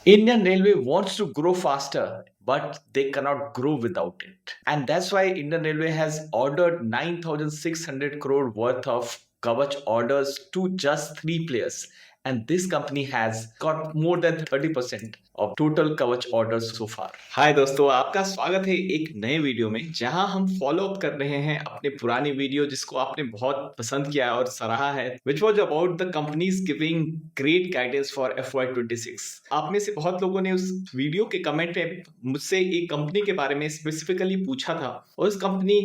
Indian Railway wants to grow faster, but they cannot grow without it. And that's why Indian Railway has ordered 9,600 crore worth of Kavach orders to just three players. And this company has got more than 30% of total Kavach orders so far. हाय दोस्तों, आपका स्वागत है एक नए video में जहां हम follow up कर रहे हैं अपने पुरानी वीडियो जिसको आपने बहुत पसंद किया और सराहा है, which was about the companies giving great guidance for FY26। आप में से बहुत लोगों ने उस वीडियो के कमेंट में मुझसे एक कंपनी के बारे में स्पेसिफिकली पूछा था और उस कंपनी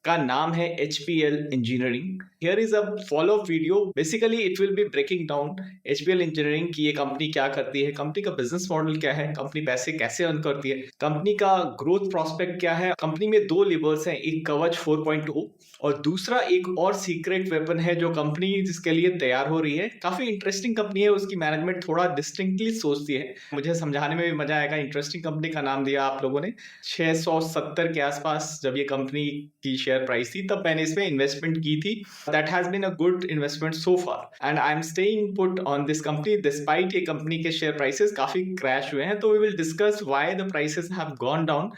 का नाम है HPL engineering. Here is a follow up video. Basically it will be breaking down HPL engineering की ये कंपनी क्या करती है, कंपनी का बिजनेस मॉडल क्या है, कंपनी पैसे कैसे अर्न करती है, कंपनी का ग्रोथ प्रोस्पेक्ट क्या है। कंपनी में दो लिवर्स हैं, एक कवच 4.0 और दूसरा एक और सीक्रेट वेपन है जो कंपनी जिसके लिए तैयार हो रही है। काफी इंटरेस्टिंग कंपनी है, उसकी मैनेजमेंट थोड़ा डिस्टिंक्टली सोचती है। मुझे समझाने में भी मजा आएगा। इंटरेस्टिंग कंपनी का नाम दिया आप लोगों ने। 670 के आसपास जब ये कंपनी की शेयर प्राइस थी तब मैंने इसमें इन्वेस्टमेंट की थी। That has been a good investment so far and I am staying put on this company despite ये कंपनी के शेयर प्राइसेस काफी क्रैश हुए हैं। तो we will discuss why the prices have gone down.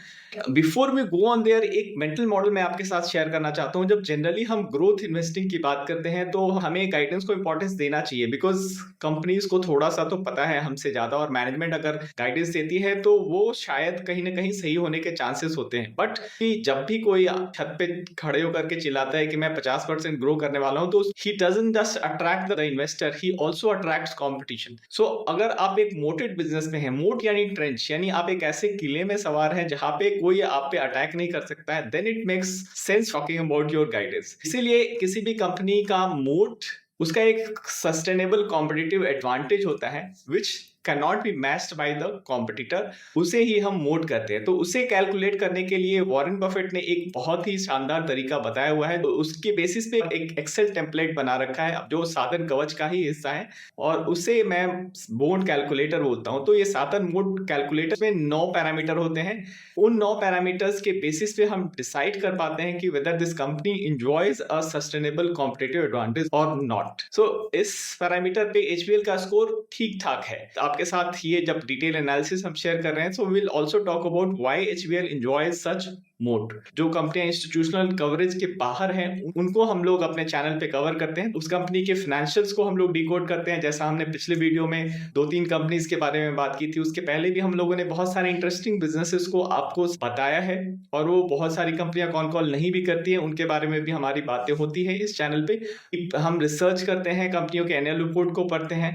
Before we go on there, एक mental model मैं आपके साथ शेयर करना चाहता हूं। जब जनरली हम ग्रोथ इन्वेस्टिंग की बात करते हैं तो हमें गाइडेंस को इंपॉर्टेंस देना चाहिए, बिकॉज कंपनीज को थोड़ा सा तो पता है हमसे ज्यादा, और मैनेजमेंट अगर गाइडेंस देती है तो वो शायद कहीं ना कहीं सही होने के चांसेस होते हैं। बट जब भी कोई छत पे खड़े होकर के चिल्लाता है कि मैं 50% ग्रो करने वाला हूं, तो he doesn't just attract the investor, he also attracts competition. So अगर आप एक मोटेड बिजनेस में हैं, मोट यानी ट्रेंच, यानी आप एक ऐसे किले में सवार हैं जहां पे कोई आप पे अटैक नहीं कर सकता है, then it makes sense talking about your guidance. इसीलिए किसी भी कंपनी का मोट, उसका एक सस्टेनेबल कॉम्पिटिटिव एडवांटेज होता है which can not be matched by the competitor. उसे ही हम मोट कहते हैं। तो उसे कैलकुलेट करने के लिए वॉरेन बफेट ने एक बहुत ही शानदार तरीका बताया हुआ है। तो उसके बेसिस पे एक एक्सेल टेम्पलेट बना रखा है जो साधन कवच का ही हिस्सा है, और उसे मैं मोट कैलकुलेटर बोलता हूं। तो ये साधन मोट कैलकुलेटर में 9 पैरामीटर होते हैं। उन 9 पैरामीटर्स के बेसिस पे हम डिसाइड कर पाते हैं कि whether this company enjoys a sustainable competitive advantage और नॉट। सो इस पैरामीटर पे HPL का स्कोर ठीक ठाक है। आपके साथ ये जब डिटेल एनालिसिस हम शेयर कर रहे हैं, so we will also talk about why HPL enjoys such moat. जो कंपनियां इंस्टीट्यूशनल कवरेज के बाहर हैं उनको हम लोग अपने चैनल पे कवर करते हैं। उस कंपनी के फाइनेंशियल्स को हम लोग डिकोड करते हैं, जैसा हमने पिछले वीडियो में 2-3 कंपनीज के बारे में बात की थी। उसके पहले भी हम लोगों ने बहुत सारे इंटरेस्टिंग बिजनेसेस को आपको बताया है, और वो बहुत सारी कंपनियां कौन कौन नहीं भी करती हैं उनके बारे में भी हमारी बातें होती है इस चैनल पे। हम रिसर्च करते हैं, कंपनियों के एनुअल रिपोर्ट को पढ़ते हैं,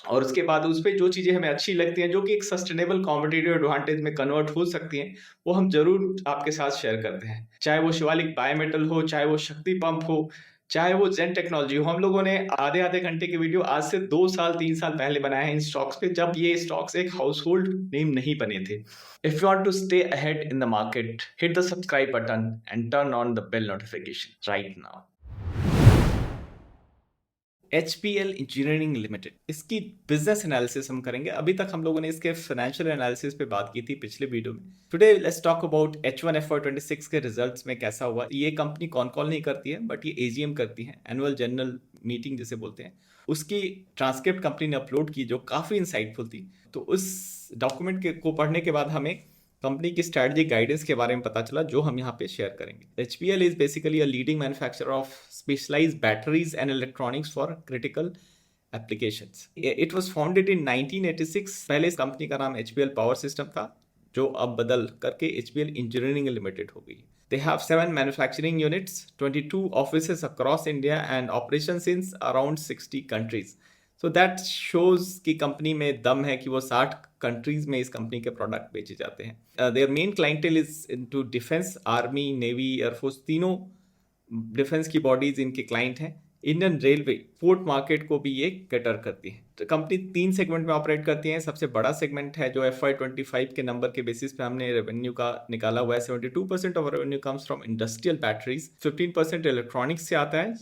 और उसके बाद उस पे जो चीजें हमें अच्छी लगती हैं जो कि एक सस्टेनेबल कॉम्पिटिटिव एडवांटेज में कन्वर्ट हो सकती हैं, वो हम जरूर आपके साथ शेयर करते हैं। चाहे वो शिवालिक बायोमेटल हो, चाहे वो शक्ति पंप हो, चाहे वो जेन टेक्नोलॉजी हो। हम लोगों ने आधे आधे घंटे के वीडियो आज से 2 साल 3 साल पहले बनाए हैं इन स्टॉक्स पे, जब ये स्टॉक्स एक हाउस होल्ड नेम नहीं बने थे। If you want to stay ahead in the market, hit the subscribe button and turn on the bell notification right now. HPL engineering limited, इसकी बिजनेस एनालिसिस हम करेंगे। अभी तक हम लोगों ने इसके फाइनेंशियल एनालिसिस पे बात की थी पिछले वीडियो में। Today let's talk about H1 FY26 के रिजल्ट्स में कैसा हुआ। ये कंपनी कॉल नहीं करती है, बट ये AGM करती है, एनुअल जनरल मीटिंग जिसे बोलते हैं। उसकी ट्रांसक्रिप्ट कंपनी ने अपलोड की जो काफ़ी इंसाइटफुल थी। तो उस डॉक्यूमेंट को पढ़ने के बाद हमें कंपनी की स्ट्रैटेजिक गाइडेंस के बारे में पता चला, जो हम यहाँ पे शेयर करेंगे। HPL is basically a leading manufacturer of specialized batteries and electronics for critical applications. It was founded in 1986। पहले इस कंपनी का नाम HPL पावर सिस्टम था, जो अब बदल करके HPL इंजीनियरिंग लिमिटेड हो गई। They have 7 manufacturing units, 22 offices across India and operations in around 60 countries. So that shows कि कंपनी में दम है कि वो 60 कंट्रीज में इस कंपनी के प्रोडक्ट बेचे जाते हैं। Their main clientele is into defence, army, navy, air force, तीनों डिफेंस की बॉडीज इनके क्लाइंट हैं। इंडियन रेलवे पोर्ट मार्केट को भी ये कैटर करती है। तो कंपनी 3 सेगमेंट में ऑपरेट करती है। सबसे बड़ा सेगमेंट है जो FY25 के नंबर के बेसिस पे हमने रेवेन्यू का निकाला हुआ है। 72% of revenue comes from industrial batteries, 15% electronics से आता है,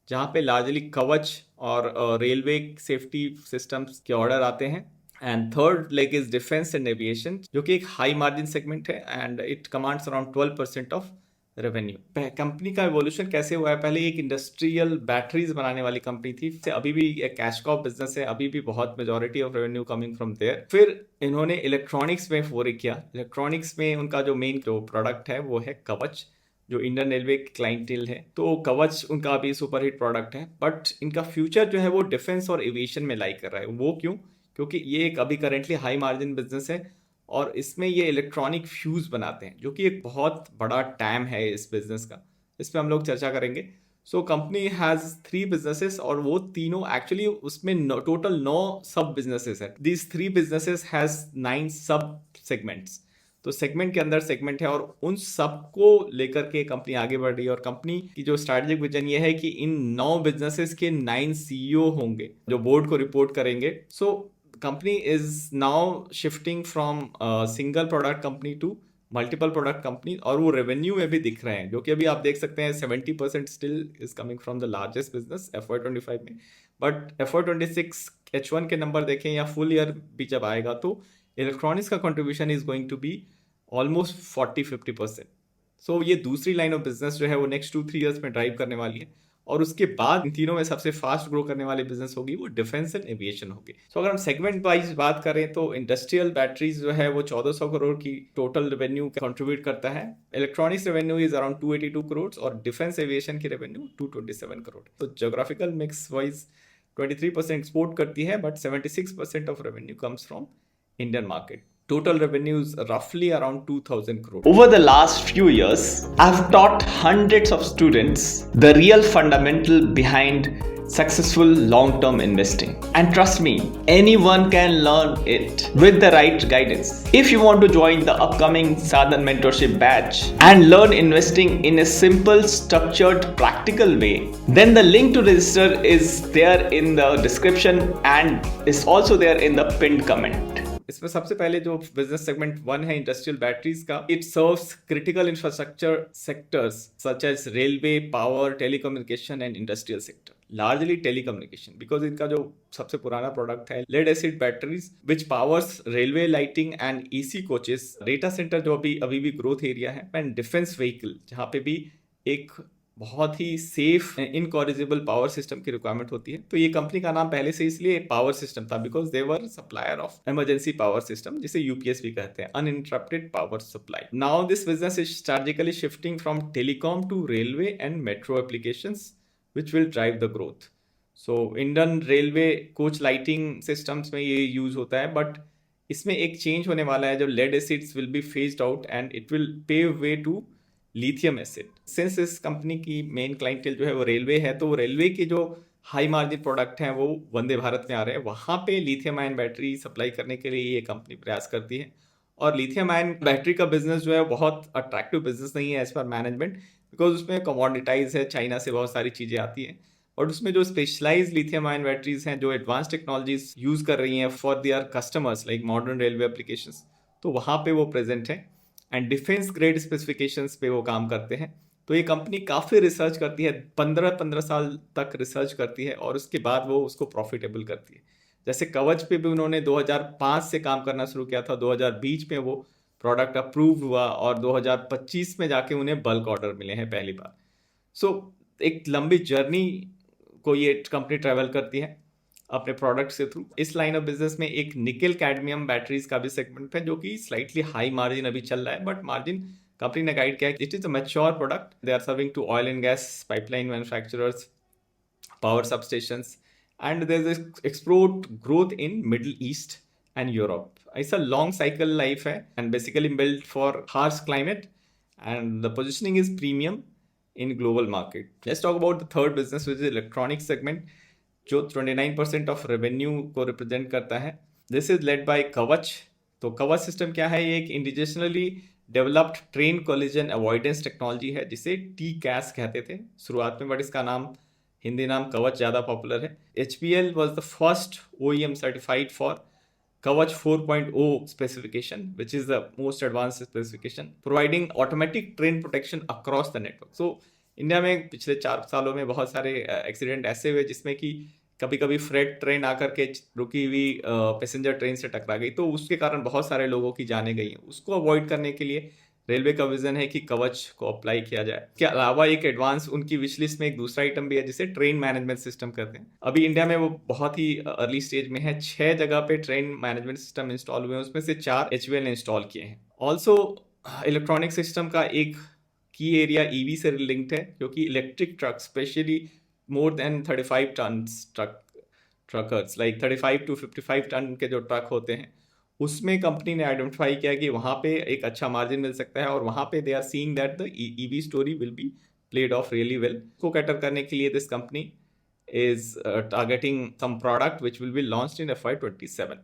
जहाँ पे लार्जली कवच और रेलवे सेफ्टी सिस्टम्स के ऑर्डर आते हैं। And third leg is defence and aviation, जो कि एक हाई मार्जिन सेगमेंट है, and it commands around 12% of revenue. Company का एवोल्यूशन कैसे हुआ है, पहले एक इंडस्ट्रियल बैटरीज बनाने वाली कंपनी थी, अभी भी एक कैश क्रॉप बिजनेस है, अभी भी बहुत majority of revenue coming from there. फिर इन्होंने इलेक्ट्रॉनिक्स में फोरे किया। इलेक्ट्रॉनिक्स में उनका जो मेन जो प्रोडक्ट है वो है कवच, जो इंडियन रेलवे क्लाइंटेल है। तो कवच उनका अभी सुपरहिट प्रोडक्ट है, बट इनका फ्यूचर जो है वो डिफेंस और एविएशन में लाई कर रहा है। वो क्यों? क्योंकि ये एक अभी करेंटली हाई मार्जिन बिजनेस है और इसमें ये इलेक्ट्रॉनिक फ्यूज बनाते हैं, जो कि एक बहुत बड़ा टैम है इस बिजनेस का। इस पर हम लोग चर्चा करेंगे। सो कंपनी हैज 3 बिजनेसेस और वो तीनों एक्चुअली उसमें टोटल 9 सब बिजनेसेस है। दीज 3 बिजनेसेस हैज 9 सब सेगमेंट्स। तो सेगमेंट के अंदर सेगमेंट है और उन सबको लेकर के कंपनी आगे बढ़ रही है। और कंपनी की जो स्ट्रैटेजिक विजन ये है कि इन 9 बिजनेसेस के 9 सीईओ होंगे जो बोर्ड को रिपोर्ट करेंगे। सो company is now shifting from a single product company to multiple product company, और वो रेवेन्यू में भी दिख रहे हैं, जो कि अभी आप देख सकते हैं 70% still is coming from the largest business FY25 में। बट FY26 H1 के नंबर देखें या फुल ईयर भी जब आएगा तो इलेक्ट्रॉनिक्स का contribution is going to be almost 40-50%। सो ये दूसरी लाइन ऑफ बिजनेस जो है वो नेक्स्ट 2-3 ईयर्स में ड्राइव करने वाली है। और उसके बाद इन तीनों में सबसे फास्ट ग्रो करने वाली बिजनेस होगी वो डिफेंस एंड एविएशन होगी। सो अगर हम सेगमेंट वाइज बात करें तो इंडस्ट्रियल बैटरीज जो है वो 1400 करोड़ की टोटल रेवेन्यू कंट्रीब्यूट करता है। Electronics revenue is around 282 crore और डिफेंस एविएशन की रेवेन्यू 227 करोड़। तो ज्योग्राफिकल मिक्स वाइज 23% एक्सपोर्ट करती है, but 76% of revenue comes from Indian market. Total revenues roughly around 2000 crore. Over the last few years, I've taught hundreds of students the real fundamental behind successful long-term investing. And trust me, anyone can learn it with the right guidance. If you want to join the upcoming Sadhan Mentorship Batch and learn investing in a simple, structured, practical way, then the link to register is there in the description and is also there in the pinned comment. इसमें सबसे पहले जो business segment 1 है industrial batteries का, it serves critical infrastructure sectors such as railway, power, telecommunication and industrial sector. Largely telecommunication, because इनका जो सबसे पुराना प्रोडक्ट है lead acid batteries which powers railway lighting and EC coaches, data centre जो अभी भी growth area है, and defence vehicle जहाँ पे भी एक बहुत ही सेफ इनकॉरिजिबल पावर सिस्टम की रिक्वायरमेंट होती है। तो ये कंपनी का नाम पहले से इसलिए पावर सिस्टम था because they were supplier of emergency power system, जिसे UPS भी कहते हैं, uninterrupted power supply. Now this business is strategically shifting from telecom to railway and metro applications which will drive the growth. So Indian railway coach lighting systems में ये use होता है, but इसमें एक चेंज होने वाला है, जो lead acids will be phased out and it will pave way to lithium acid. Since इस कंपनी की मेन क्लाइंटेल जो है वो रेलवे है, तो रेलवे के जो हाई मार्जिन प्रोडक्ट हैं वो वंदे भारत में आ रहे हैं, वहाँ पे लिथियम आयन बैटरी सप्लाई करने के लिए ये कंपनी प्रयास करती है। और लिथियम आयन बैटरी का बिजनेस जो है बहुत अट्रैक्टिव बिजनेस नहीं है एज पर मैनेजमेंट, बिकॉज उसमें कमोडिटाइज है, चाइना से बहुत सारी चीज़ें आती हैं। और उसमें जो स्पेशलाइज लिथियम आयन बैटरीज हैं जो एडवांस टेक्नोलॉजीज यूज़ कर रही हैं for their customers like modern railway applications, तो वहाँ पे वो प्रेजेंट है एंड डिफेंस ग्रेड स्पेसिफिकेशंस पे वो काम करते हैं। तो ये कंपनी काफ़ी रिसर्च करती है, 15 साल तक रिसर्च करती है और उसके बाद वो उसको प्रॉफिटेबल करती है। जैसे कवच पे भी उन्होंने 2005 से काम करना शुरू किया था, 2020 में वो प्रोडक्ट अप्रूव हुआ और 2025 में जाके उन्हें बल्क ऑर्डर मिले हैं पहली बार। सो एक लंबी जर्नी को ये कंपनी ट्रैवल करती है अपने प्रोडक्ट से थ्रू। इस लाइन ऑफ बिजनेस में एक निकल कैडमियम बैटरीज का भी सेगमेंट है, जो कि स्लाइटली हाई मार्जिन अभी चल रहा है, बट मार्जिन कंपनी ने गाइड किया है। It is a mature product, they are serving to oil and gas pipeline manufacturers, power substations, and there is export growth in Middle East and Europe. ऐसा long cycle life है and basically build for harsh climate and the positioning is premium in global market. Let's talk about the third business which is electronic segment, जो 29% of revenue को represent करता है। This is led by कवच। तो कवच system क्या है? ये एक indigenously developed train collision avoidance technology है, जिसे TCAS कहते थे शुरुआत में, बट इसका नाम हिंदी नाम कवच ज़्यादा पॉपुलर है। HPL was the first OEM certified for कवच 4.0 specification, which is the most advanced specification, providing automatic train protection across the network. So India में पिछले 4 सालों में बहुत सारे एक्सीडेंट ऐसे हुए जिसमें कि कभी कभी फ्रेट ट्रेन आकर के रुकी हुई पैसेंजर ट्रेन से टकरा गई, तो उसके कारण बहुत सारे लोगों की जानें गई हैं। उसको अवॉइड करने के लिए रेलवे का विजन है कि कवच को अप्लाई किया जाए। इसके अलावा एक एडवांस उनकी विश लिस्ट में एक दूसरा आइटम भी है जिसे ट्रेन मैनेजमेंट सिस्टम कहते हैं। अभी इंडिया में वो बहुत ही अर्ली स्टेज में है। 6 जगह पे ट्रेन मैनेजमेंट सिस्टम इंस्टॉल हुए हैं, उसमें से 4 HVL ने इंस्टॉल किए हैं। ऑल्सो इलेक्ट्रॉनिक सिस्टम का एक की एरिया ईवी से लिंक्ड है, क्योंकि electric truck specially more than 35 ton truckers like 35 to 55 ton के जो ट्रक होते हैं, उसमें कंपनी ने आइडेंटिफाई किया कि वहाँ पे एक अच्छा मार्जिन मिल सकता है, और वहाँ पे they are seeing that the EV story will be played of really well. को कैटर करने के लिए this company is targeting some product which will be launched in FY27.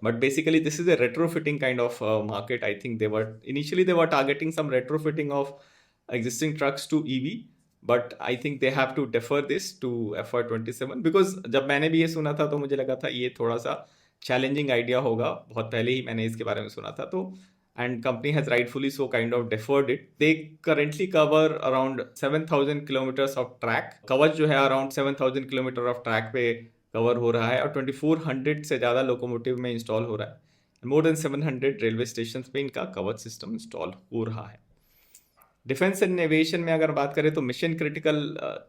But basically this is a retrofitting kind of market. I think initially they were targeting some retrofitting of existing trucks to EV, but I think they have to defer this to FY27 because जब मैंने भी ये सुना था तो मुझे लगा था ये थोड़ा सा चैलेंजिंग आइडिया होगा, बहुत पहले ही मैंने इसके बारे में सुना था। तो and company has rightfully so kind of deferred it. They currently cover around 7,000 kilometers of track. कवच जो है around 7,000 kilometer of track पे कवर हो रहा है और 2400 से ज़्यादा लोकोमोटिव में इंस्टॉल हो रहा है। मोर देन 700 रेलवे स्टेशन पे इनका कवच सिस्टम इंस्टॉल हो रहा है। डिफेंस एंड एविएशन में अगर बात करें तो मिशन क्रिटिकल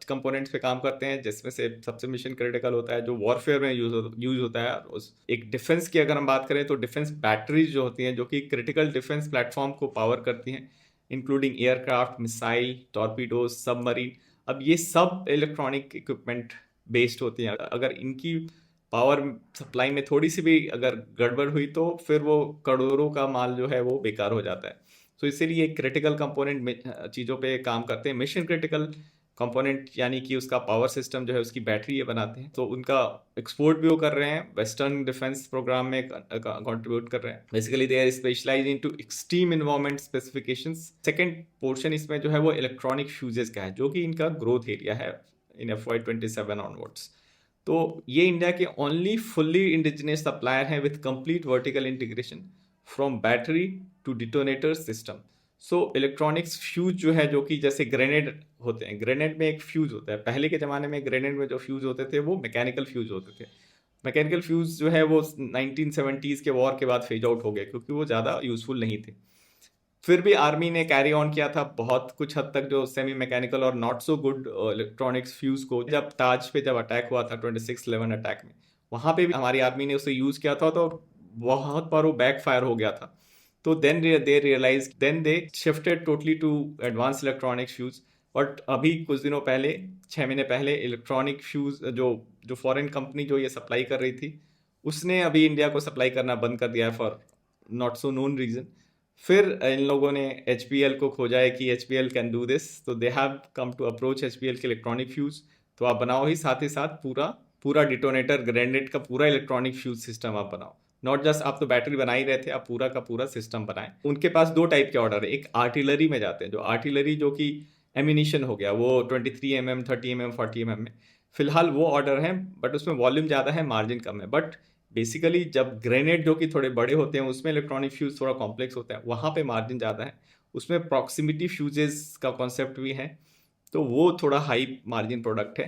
कंपोनेंट्स पे काम करते हैं, जिसमें से सबसे मिशन क्रिटिकल होता है जो वॉरफेयर में यूज होता है। उस एक डिफेंस की अगर हम बात करें तो डिफेंस बैटरीज जो होती हैं जो कि क्रिटिकल डिफेंस प्लेटफॉर्म को पावर करती हैं, including aircraft, missile, torpedoes, submarine. अब ये सब इलेक्ट्रॉनिक इक्विपमेंट बेस्ड होती हैं। अगर इनकी पावर सप्लाई में थोड़ी सी भी अगर गड़बड़ हुई तो फिर वो करोड़ों का माल जो है वो बेकार हो जाता है। तो इसीलिए क्रिटिकल कंपोनेंट चीज़ों पे काम करते हैं। मिशन क्रिटिकल कंपोनेंट यानी कि उसका पावर सिस्टम जो है उसकी बैटरी ये बनाते हैं, तो उनका एक्सपोर्ट भी वो कर रहे हैं, वेस्टर्न डिफेंस प्रोग्राम में कंट्रीब्यूट कर रहे हैं। Basically they are specialize into extreme environment specifications. Second portion इसमें जो है वो इलेक्ट्रॉनिक फ्यूजेस का है, जो कि इनका ग्रोथ एरिया है इन FY27 ऑनवर्ड्स। तो ये इंडिया के ओनली फुल्ली इंडिजिनियस सप्लायर हैं with complete vertical integration from battery to detonator system. So electronics fuse जो है, जो कि जैसे ग्रेनेड होते हैं, ग्रेनेड में एक फ्यूज होता है। पहले के ज़माने में ग्रेनेड में जो फ्यूज होते थे वो मैकेनिकल फ्यूज होते थे। मैकेनिकल फ्यूज जो है वो 1970s के वॉर के बाद फेज आउट हो गए क्योंकि वो ज़्यादा यूजफुल नहीं थे। फिर भी आर्मी ने कैरी ऑन किया था बहुत कुछ हद तक जो सेमी मैकेनिकल और not so good electronics fuse को। जब ताज पे जब अटैक हुआ था 26/11 अटैक में, वहाँ पे भी हमारी आर्मी ने उसे यूज़ किया था, तो बहुत बार वो बैक फायर हो गया था। तो then they realize, then they shifted totally to advance electronics fuse. But अभी कुछ दिनों पहले, 6 महीने पहले, इलेक्ट्रॉनिक फ्यूज जो फॉरेन कंपनी जो ये सप्लाई कर रही थी, उसने अभी इंडिया को सप्लाई करना बंद कर दिया है for not so known reason. फिर इन लोगों ने HPL को खोजा है कि HPL कैन डू दिस, तो they have come to approach HPL के इलेक्ट्रॉनिक फ्यूज। तो आप बनाओ ही, साथ ही साथ पूरा डिटोनेटर ग्रेनेड का पूरा इलेक्ट्रॉनिक फ्यूज सिस्टम आप बनाओ। नॉट जस्ट आप तो बैटरी बना ही रहे थे, आप पूरा का पूरा सिस्टम बनाएं। उनके पास 2 टाइप के ऑर्डर है। एक आर्टिलरी में जाते हैं, जो आर्टिलरी जो कि एमिनिशन हो गया, वो 23 mm, 30 mm, 40 mm में फिलहाल वो ऑर्डर है, बट उसमें वॉल्यूम ज़्यादा है, मार्जिन कम है। बट बेसिकली जब ग्रेनेड जो कि थोड़े बड़े होते हैं उसमें इलेक्ट्रॉनिक फ्यूज थोड़ा कॉम्प्लेक्स होता है, वहाँ पे मार्जिन ज़्यादा है। उसमें प्रॉक्सिमिटी फ्यूजेस का कॉन्सेप्ट भी है, तो वो थोड़ा हाई मार्जिन प्रोडक्ट है,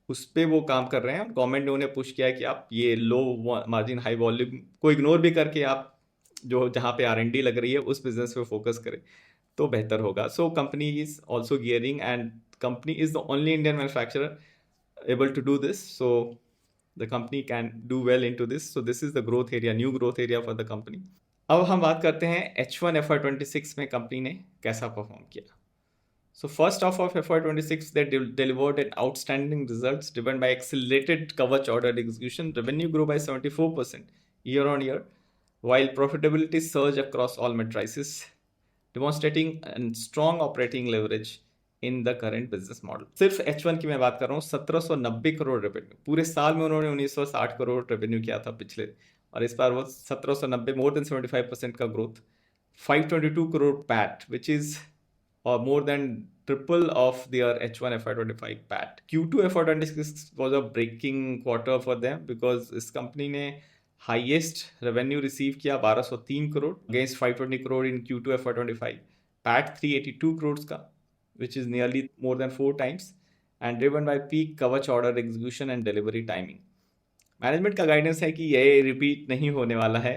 उस पर वो काम कर रहे हैं। और गवर्नमेंट ने उन्हें पुश किया है कि आप ये लो मार्जिन हाई वॉल्यूम को इग्नोर भी करके आप जो जहाँ पे R&D लग रही है उस बिजनेस पे फोकस करें तो बेहतर होगा। So company is also gearing and company is the only Indian manufacturer able to do this, so the company can do well into this. So this is the growth area, new growth area for the company. अब हम बात करते हैं H1 FY26 में company ने कैसा perform किया। So first half of FY26 they delivered an outstanding results driven by accelerated Kavach order execution. Revenue grew by 74% year on year, while profitability surged across all metrics, demonstrating a strong operating leverage in the current business model. सिर्फ H1 की मैं बात कर रहा हूँ, 1790 crore revenue. पूरे साल में उन्होंने 1960 करोड़ रेवेन्यू किया था पिछले, और इस बार वो 1790, मोर देन 75% का growth. 522 crore PAT, which is more than triple of their H1 FY25 PAT. Q2 FY26 was a breaking quarter for them because इस कंपनी ने हाइएस्ट रेवेन्यू रिसीव किया 1203 crore against 520 crore in Q2 FY25। PAT 382 crore का, which is nearly more than 4 times, and driven by peak Kavach order execution and delivery timing. Management का guidance है कि ये repeat नहीं होने वाला है,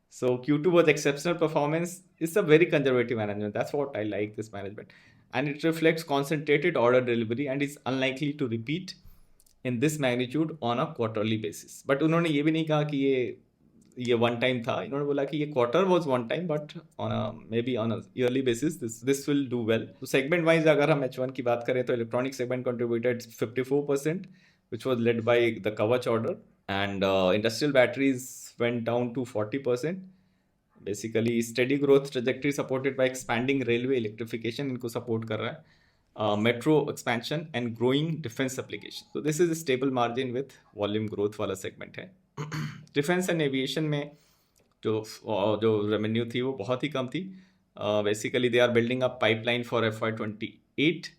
So Q2 was exceptional performance. It's a very conservative management. That's what I like this management. And it reflects concentrated order delivery and is unlikely to repeat in this magnitude on a quarterly basis. But उन्होंने ये भी नहीं कहा कि ये one time था. इन्होंने बोला कि ये quarter was one time but on a may be on a yearly basis this will do well. तो सेगमेंट वाइज अगर हम H1 की बात करें तो electronic segment contributed 54%, which was led by the Kavach order, and industrial batteries went down to 40%. Basically steady growth trajectory supported by expanding railway electrification इनको support कर रहा है. Metro expansion and growing defense application. So this is a stable margin with volume growth वाला segment है. Defense and aviation में जो revenue थी वो बहुत ही कम थी. Basically they are building up pipeline for FY28.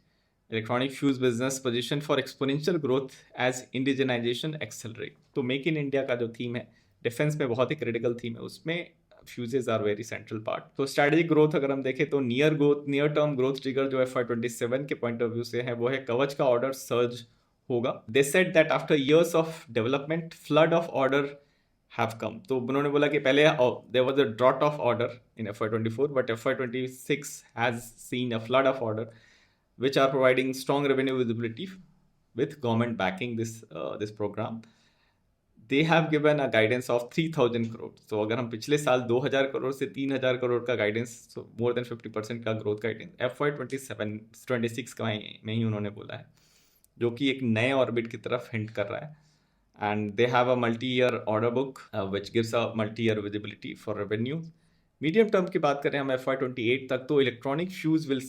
Electronic fuse business position for exponential growth as indigenization accelerate. तो make in India का जो थीम है डिफेंस में बहुत ही क्रिटिकल थीम है, उसमें fuses are very central part. तो स्ट्रेटेजिक ग्रोथ अगर हम देखें तो नियर टर्म ग्रोथ ट्रिगर जो FY27 के पॉइंट ऑफ व्यू से है वो है कवच का ऑर्डर सर्ज होगा. They said that after years of development flood of order have come. तो उन्होंने बोला कि पहले there was a drought of order in FY24 but FY26 has seen a flood of order which are providing strong revenue visibility with government backing this program. They have given a guidance of 3000 crore. तो अगर हम पिछले साल 2000 करोड़ से 3000 करोड़ का guidance, so more than 50% का growth guidance FY26 का में ही उन्होंने बोला है, जो कि एक नए ऑर्बिट की तरफ हिंट कर रहा है. And they have a multi-year order book which gives a multi-year visibility for revenue. Medium term की बात करें हम FY28 तक तो electronic fuse will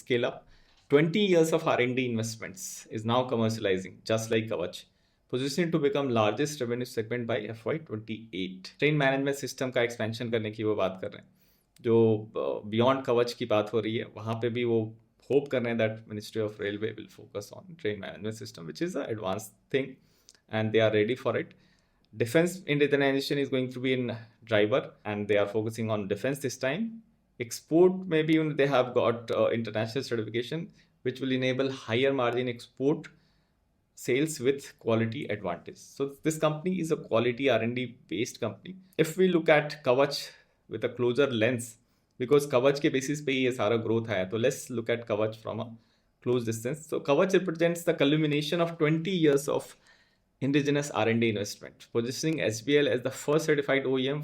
scale up. 20 years of R&D investments is now commercializing just like Kavach, positioned to become largest revenue segment by FY28. Train management system का expansion करने की वो बात कर रहे हैं. जो beyond Kavach की बात हो रही है वहाँ पे भी वो hope कर रहे हैं that Ministry of Railway will focus on train management system, which is an advanced thing. And they are ready for it. Defense indigenization is going to be in driver and they are focusing on defense this time. Export, maybe they have got international certification which will enable higher margin export sales with quality advantage. So this company is a quality R&D based company. If we look at Kavach with a closer lens, because Kavach के basis पे ये सारा growth आया, तो let's look at Kavach from a close distance. So Kavach represents the culmination of 20 years of indigenous R&D investment, positioning HBL as the first certified OEM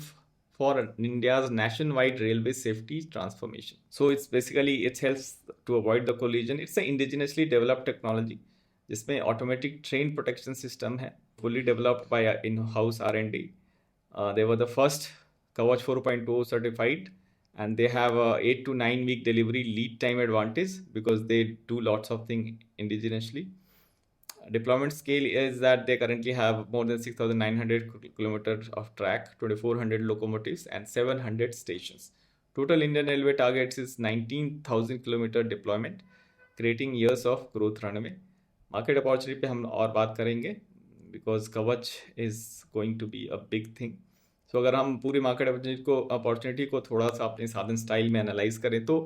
for India's nationwide railway safety transformation. So it's basically, it helps to avoid the collision. It's an indigenously developed technology जिसमें automatic train protection system है, fully developed by in-house R&D. They were the first Kavach 4.0 certified and they have a 8 to 9 week delivery lead time advantage because they do lots of things indigenously. Deployment scale is that they currently have more than 6,900 kilometers of track, 2,400 locomotives and 700 stations. Total Indian Railway targets is 19,000 kilometer deployment, creating years of growth runway. Market opportunity पे हम और बात करेंगे because Kavach is going to be a big thing. So अगर हम पूरी market opportunity को थोड़ा सा अपने साधन स्टाइल में एनालाइज करें तो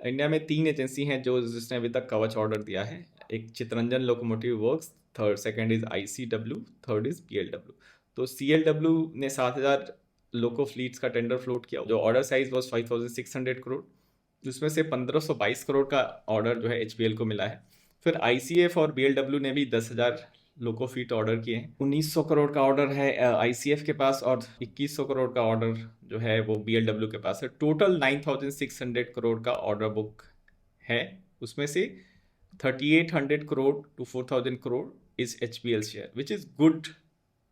इंडिया में 3 एजेंसी हैं जिसने अभी तक कवच ऑर्डर दिया है. एक Chittaranjan locomotive works, second is ICW, third is PLW. तो CLW ने 7,000 लोको फ्लीट्स का टेंडर फ्लोट किया. जो ऑर्डर साइज वॉज 5,600 करोड़, जिसमें से 1,522 करोड़ का ऑर्डर जो है HPL को मिला है. फिर ICF और BLW ने भी 10,000 लोको फीट ऑर्डर किए हैं. 1,900 करोड़ का ऑर्डर है ICF के पास और 2,100 करोड़ का ऑर्डर जो है वो BLW के पास है. टोटल 9,600 करोड़ का ऑर्डर बुक है. उसमें से 3,800 crore to 4,000 crore is HPL share, which is good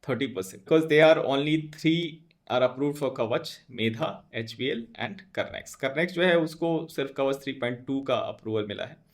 30% because they are only 3 are approved for Kavach, Medha, HPL and Karnex. Karnex जो है उसको सिर्फ Kavach 3.2 का अप्रूवल मिला है.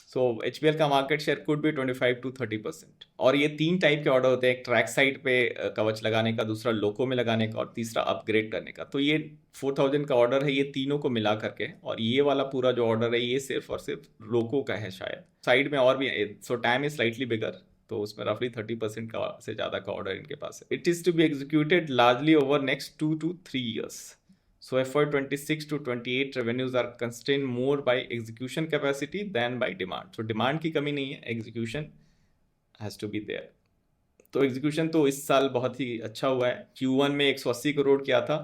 सो HPL का मार्केट शेयर कुड भी 25 to 30%. और ये 3 टाइप के ऑर्डर होते हैं, एक ट्रैक साइड पे कवच लगाने का, दूसरा लोको में लगाने का और तीसरा अपग्रेड करने का. तो ये 4,000 का ऑर्डर है ये तीनों को मिला करके, और ये वाला पूरा जो ऑर्डर है ये सिर्फ और सिर्फ लोको का है शायद. साइड में और भी है, सो टाइम इज स्लाइटली बिगर, तो उसमें रफली 30% का से ज़्यादा का ऑर्डर इनके पास है. It is to be executed largely over next 2 to 3 years. So FY26 to 28 revenues are constrained more by execution capacity than by demand. So demand की कमी नहीं है, execution has to be there. तो execution तो इस साल बहुत ही अच्छा हुआ है. Q1 में 180 करोड़ किया था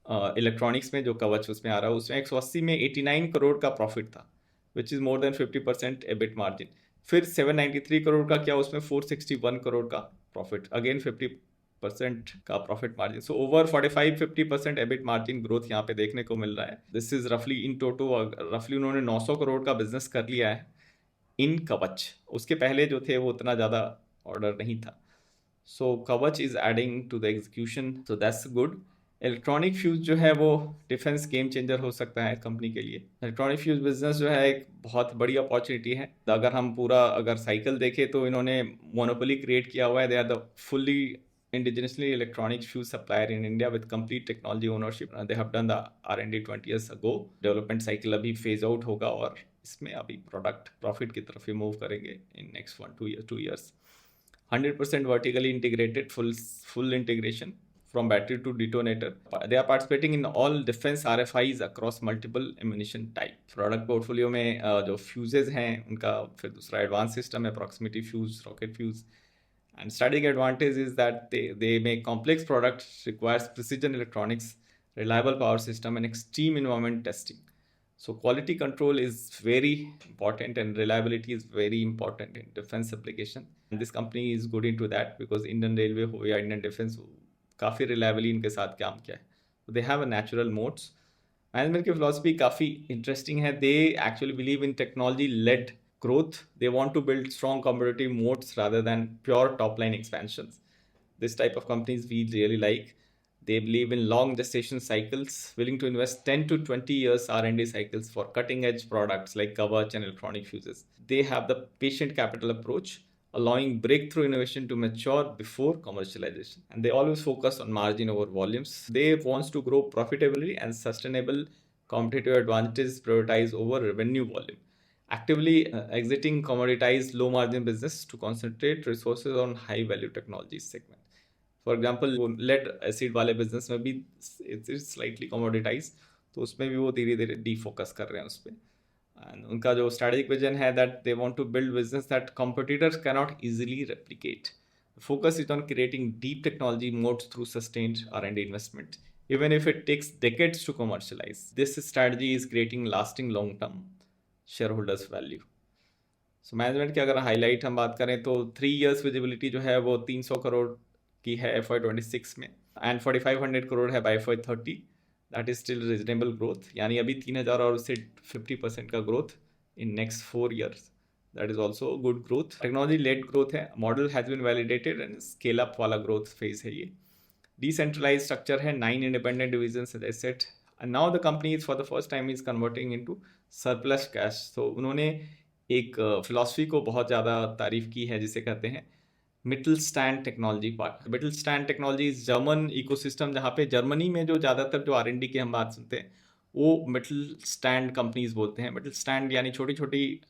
इलेक्ट्रॉनिक्स में जो कवच उसमें आ रहा है, उसमें 180 में 89 करोड़ का प्रॉफिट था, which is more than 50% EBIT margin. फिर 793 करोड़ का क्या, उसमें 461 करोड़ का प्रॉफिट, अगेन 50% का profit margin. So over 45-50% EBIT margin growth यहाँ पे देखने को मिल रहा है। दिस इज रफली इन टोटो, रफली उन्होंने 900 करोड़ का बिजनेस कर लिया है इन कवच। उसके पहले जो थे वो उतना ज़्यादा ऑर्डर नहीं था। So Kavach is adding to the execution, so that's good. Electronic fuse जो है वो डिफेंस गेम चेंजर हो सकता है कंपनी के लिए। इलेक्ट्रॉनिक फ्यूज बिजनेस जो है एक बहुत बड़ी अपॉर्चुनिटी है। अगर हम पूरा अगर साइकिल देखें तो इन्होंने मोनोपोली क्रिएट किया हुआ है। They are the fully indigenously electronic fuse supplier in India with complete technology ownership. They have done the R&D 20 years ago. Development cycle अभी phase out होगा और इसमें अभी प्रोडक्ट प्रॉफिट की तरफ ही मूव करेंगे in next 1-2 years. 100% vertically integrated, full integration from battery to detonator. They are participating in all defense RFIs across multiple ammunition type. Product portfolio में जो fuses हैं उनका फिर दूसरा advanced system है, proximity fuse, rocket fuse. And strategic advantage is that they make complex products, requires precision electronics, reliable power system, and extreme environment testing. So quality control is very important and reliability is very important in defense application. And this company is good into that because Indian Railway हो या Indian Defense काफ़ी reliably इनके साथ काम किया है. So they have a natural moats. Management की philosophy काफ़ी interesting है. They actually believe in technology led growth. They want to build strong competitive moats rather than pure top line expansions. This type of companies we really like. They believe in long gestation cycles, willing to invest 10 to 20 years R&D cycles for cutting edge products like Kavach and electronic fuses. They have the patient capital approach, allowing breakthrough innovation to mature before commercialization. And they always focus on margin over volumes. They want to grow profitably and sustainable competitive advantages prioritize over revenue volume. Actively exiting commoditized low margin business to concentrate resources on high value technology segment. For example वो lead acid वाले business में भी it's slightly commoditise, तो उसमें भी वो धीरे धीरे डी फोकस कर रहे हैं उस पर। एंड उनका जो स्ट्रेटेजिक विजन है that they want to build business that competitors cannot easily replicate. Focus is on creating deep technology moats through sustained R&D investment, even if it takes decades to commercialize. This strategy is creating lasting long-term shareholders value. So management की अगर highlight हम बात करें तो 3 years visibility जो है वो 300 करोड़ की है FY26 में एंड 4500 करोड़ है by FY30। That is still reasonable growth, यानी अभी 3000 और उससे 50% का growth in next 4 years. That is also good growth, technology led growth है, model has been validated and scale up वाला ग्रोथ फेज है ये। डिसेंट्रलाइज स्ट्रक्चर है, 9 independent divisions as I said, and now the company is for the first time is converting into surplus cash. तो उन्होंने एक philosophy को बहुत ज़्यादा तारीफ की है जिसे कहते हैं middle stand technology part. Middle stand technology is German ecosystem, जहाँ पे जर्मनी में जो ज़्यादातर जो R&D की हम बात सुनते हैं वो मिडल स्टैंड कंपनीज बोलते हैं। मिडल स्टैंड यानी छोटी छोटी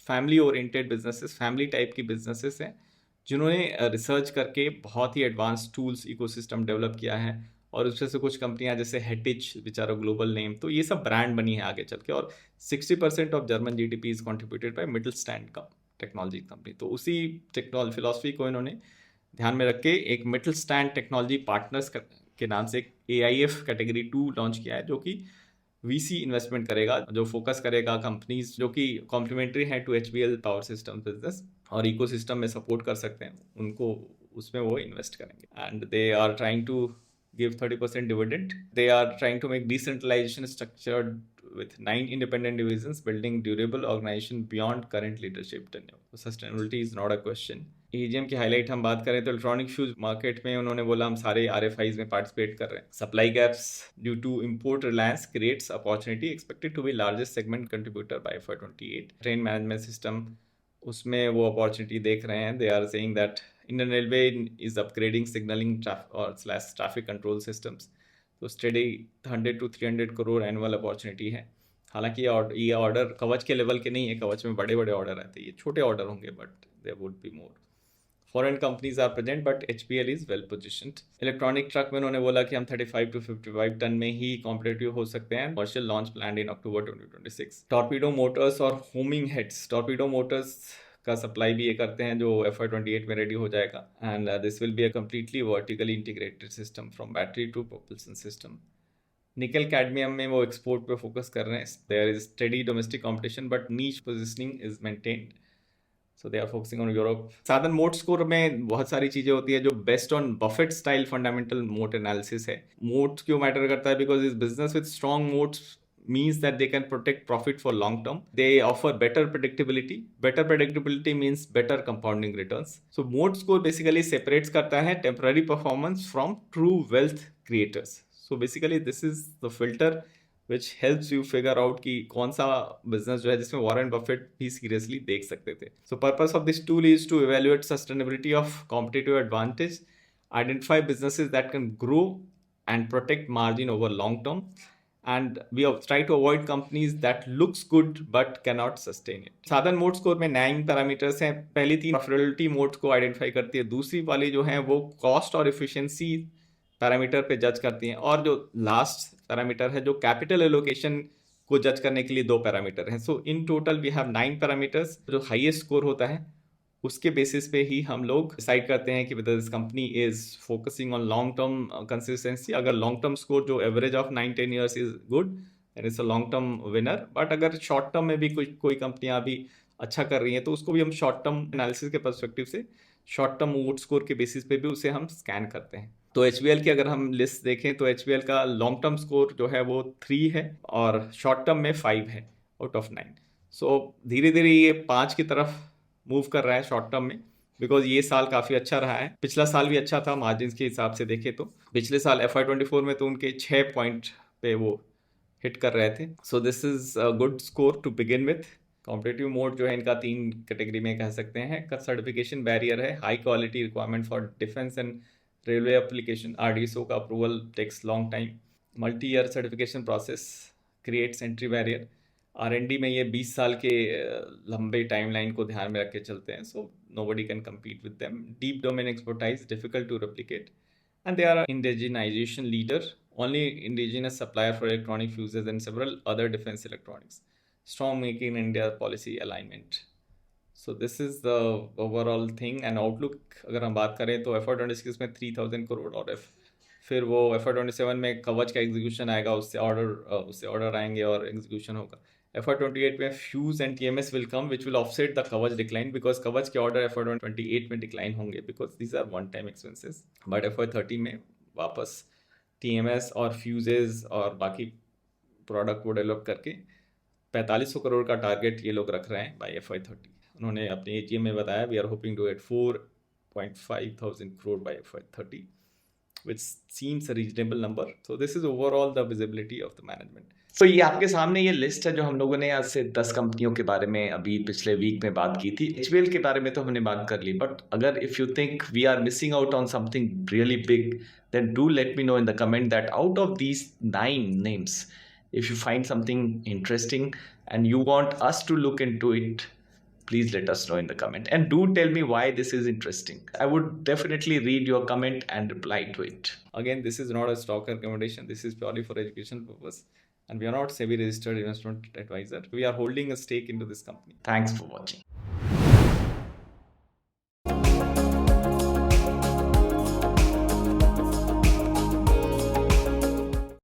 family oriented businesses, family type की बिजनेसेस हैं जिन्होंने रिसर्च करके बहुत ही एडवांस टूल्स इकोसिस्टम डेवलप किया है, और उसमें से कुछ कंपनियां जैसे Hettich which are a global name, तो ये सब ब्रांड बनी है आगे चल के। और 60% of German GDP is contributed bye middle stand technology company. तो उसी टेक्नोलॉजी फिलॉसफी को इन्होंने ध्यान में रख के एक मिडल स्टैंड टेक्नोलॉजी पार्टनर्स के नाम से एक AIF कैटेगरी 2 लॉन्च किया है, जो कि VC इन्वेस्टमेंट करेगा, जो फोकस करेगा कंपनीज जो कि कॉम्प्लीमेंट्री हैं to HBL power system business और इकोसिस्टम में सपोर्ट कर सकते हैं उनको, उसमें वो इन्वेस्ट करेंगे। And they are trying to give 30% dividend. They are trying to make decentralization structured with 9 independent divisions, building durable organization beyond current leadership tenure. So sustainability is not a question. AGM की highlight हम बात करें तो electronic fuse market में उन्होंने बोला हम सारे RFIs में पार्टिसिपेट कर रहे हैं। Supply gaps due to import reliance creates opportunity, expected to be largest segment contributor by FY28। Train management system उसमें वो अपॉर्चुनिटी देख रहे हैं। They are saying that Indian Railway is upgrading signaling traffic control systems. तो steady 100 to 300 crore annual opportunity है। हालांकि ये order कवच के लेवल के नहीं है, कवच में बड़े बड़े ऑर्डर आते हैं, ये छोटे ऑर्डर होंगे but there would be more. Foreign companies are present but HPL is well positioned. Electronic truck में उन्होंने बोला कि हम 35 to 55 टन में ही कॉम्पिटेटिव हो सकते हैं। Commercial launch plan in October 2026। Torpedo Motors और होमिंग हेड्स, टॉर्पीडो मोटर्स का सप्लाई भी ये करते हैं जो FY28 में रेडी हो जाएगा। And this will be a completely vertically integrated system from battery to propulsion system. Nickel cadmium में वो एक्सपोर्ट पे फोकस कर रहे हैं. There is steady domestic competition but niche positioning is maintained. So they are focusing on Europe. साधन moat score में बहुत सारी चीजें होती है जो based on Buffett style fundamental moat analysis है. मोट क्यों मैटर करता है? बिकॉज इस business with strong moats means that they can protect profit for long term. They offer better predictability. Better predictability means better compounding returns. So moat score basically separates करता है temporary performance from true wealth creators. So basically this is the filter which helps you figure out कि कौन सा business जो है जिसमें Warren Buffett भी seriously देख सकते थे. So purpose of this tool is to evaluate sustainability of competitive advantage, identify businesses that can grow and protect margin over long term, and we try to avoid companies that looks good but cannot sustain it. साधन mode score में 9 parameters हैं. पहली 3 profitability mode को identify करती है. दूसरी वाली जो है वो कॉस्ट और एफिशिएंसी पैरामीटर पे जज करती हैं. और जो लास्ट पैरामीटर है जो कैपिटल एलोकेशन को जज करने के लिए 2 पैरामीटर हैं. So in total we have 9 parameters. जो हाईएस्ट स्कोर होता है उसके बेसिस पे ही हम लोग डिसाइड करते हैं कि whether this company is focusing on long term consistency. अगर long term score जो average of 9-10 years is good then it's a long term winner. But अगर शॉर्ट टर्म में भी कोई कंपनियां अभी अच्छा कर रही हैं तो उसको भी हम शॉर्ट टर्म एनालिसिस के पर्सपेक्टिव से शॉर्ट टर्म मोड स्कोर के बेसिस पे भी उसे हम स्कैन करते हैं. तो HBL की अगर हम लिस्ट देखें तो HBL का लॉन्ग टर्म स्कोर जो है वो 3 है और शॉर्ट टर्म में 5 है आउट ऑफ 9. सो धीरे धीरे ये 5 की तरफ मूव कर रहा है शॉर्ट टर्म में. बिकॉज ये साल काफ़ी अच्छा रहा है. पिछला साल भी अच्छा था मार्जिन के हिसाब से देखें तो. पिछले साल FY24 में तो उनके 6 पॉइंट पे वो हिट कर रहे थे. So this is a good score to begin with. Competitive mode जो है इनका 3 कैटेगरी में कह सकते हैं. का सर्टिफिकेशन बैरियर है. High quality requirement for defence and railway application. RDSO का approval takes long time. Multi year certification process creates entry barrier. R&D में ये 20 साल के लंबे टाइमलाइन को ध्यान में रख के चलते हैं. सो nobody can compete with them. Deep domain expertise difficult to replicate, and they are an indigenization leader. Only indigenous supplier for electronic fuses and several other defense electronics. Strong Make in India policy alignment. So this is the overall thing and outlook. अगर हम बात करें तो FY26 में 3000 करोड़ और फिर वो FY27 में कवच का एग्जीक्यूशन आएगा. उससे ऑर्डर आएंगे और एग्जीक्यूशन होगा. FY28 में fuze and TMS will come which will offset the Kavach decline. Because Kavach के ऑर्डर FY28 में डिक्लाइन होंगे because these are one time expenses. But FY30 में वापस TMS और फ्यूजेज और बाकी प्रोडक्ट को डेवलप करके 4500 करोड़ का टारगेट ये लोग रख रहे हैं बाई FY30. उन्होंने अपने AGM में बताया we are hoping to get 4,500 crore by FY30, which seems a reasonable number. So this is overall the visibility of the management. तो ये आपके सामने ये लिस्ट है जो हम लोगों ने आज से 10 कंपनियों के बारे में अभी पिछले वीक में बात की थी. HBL के बारे में तो हमने बात कर ली. बट अगर if you think we are missing out on something really big then do let me know in the comment that out of these 9 names, if you find something interesting and you want us to look into it, please let us know in the comment and do tell me why this is interesting. I would definitely read your comment and reply to it. Again, this is not a stock recommendation. This is purely for education purpose. And we are not SEBI registered investment advisor. We are holding a stake into this company. Thanks for watching.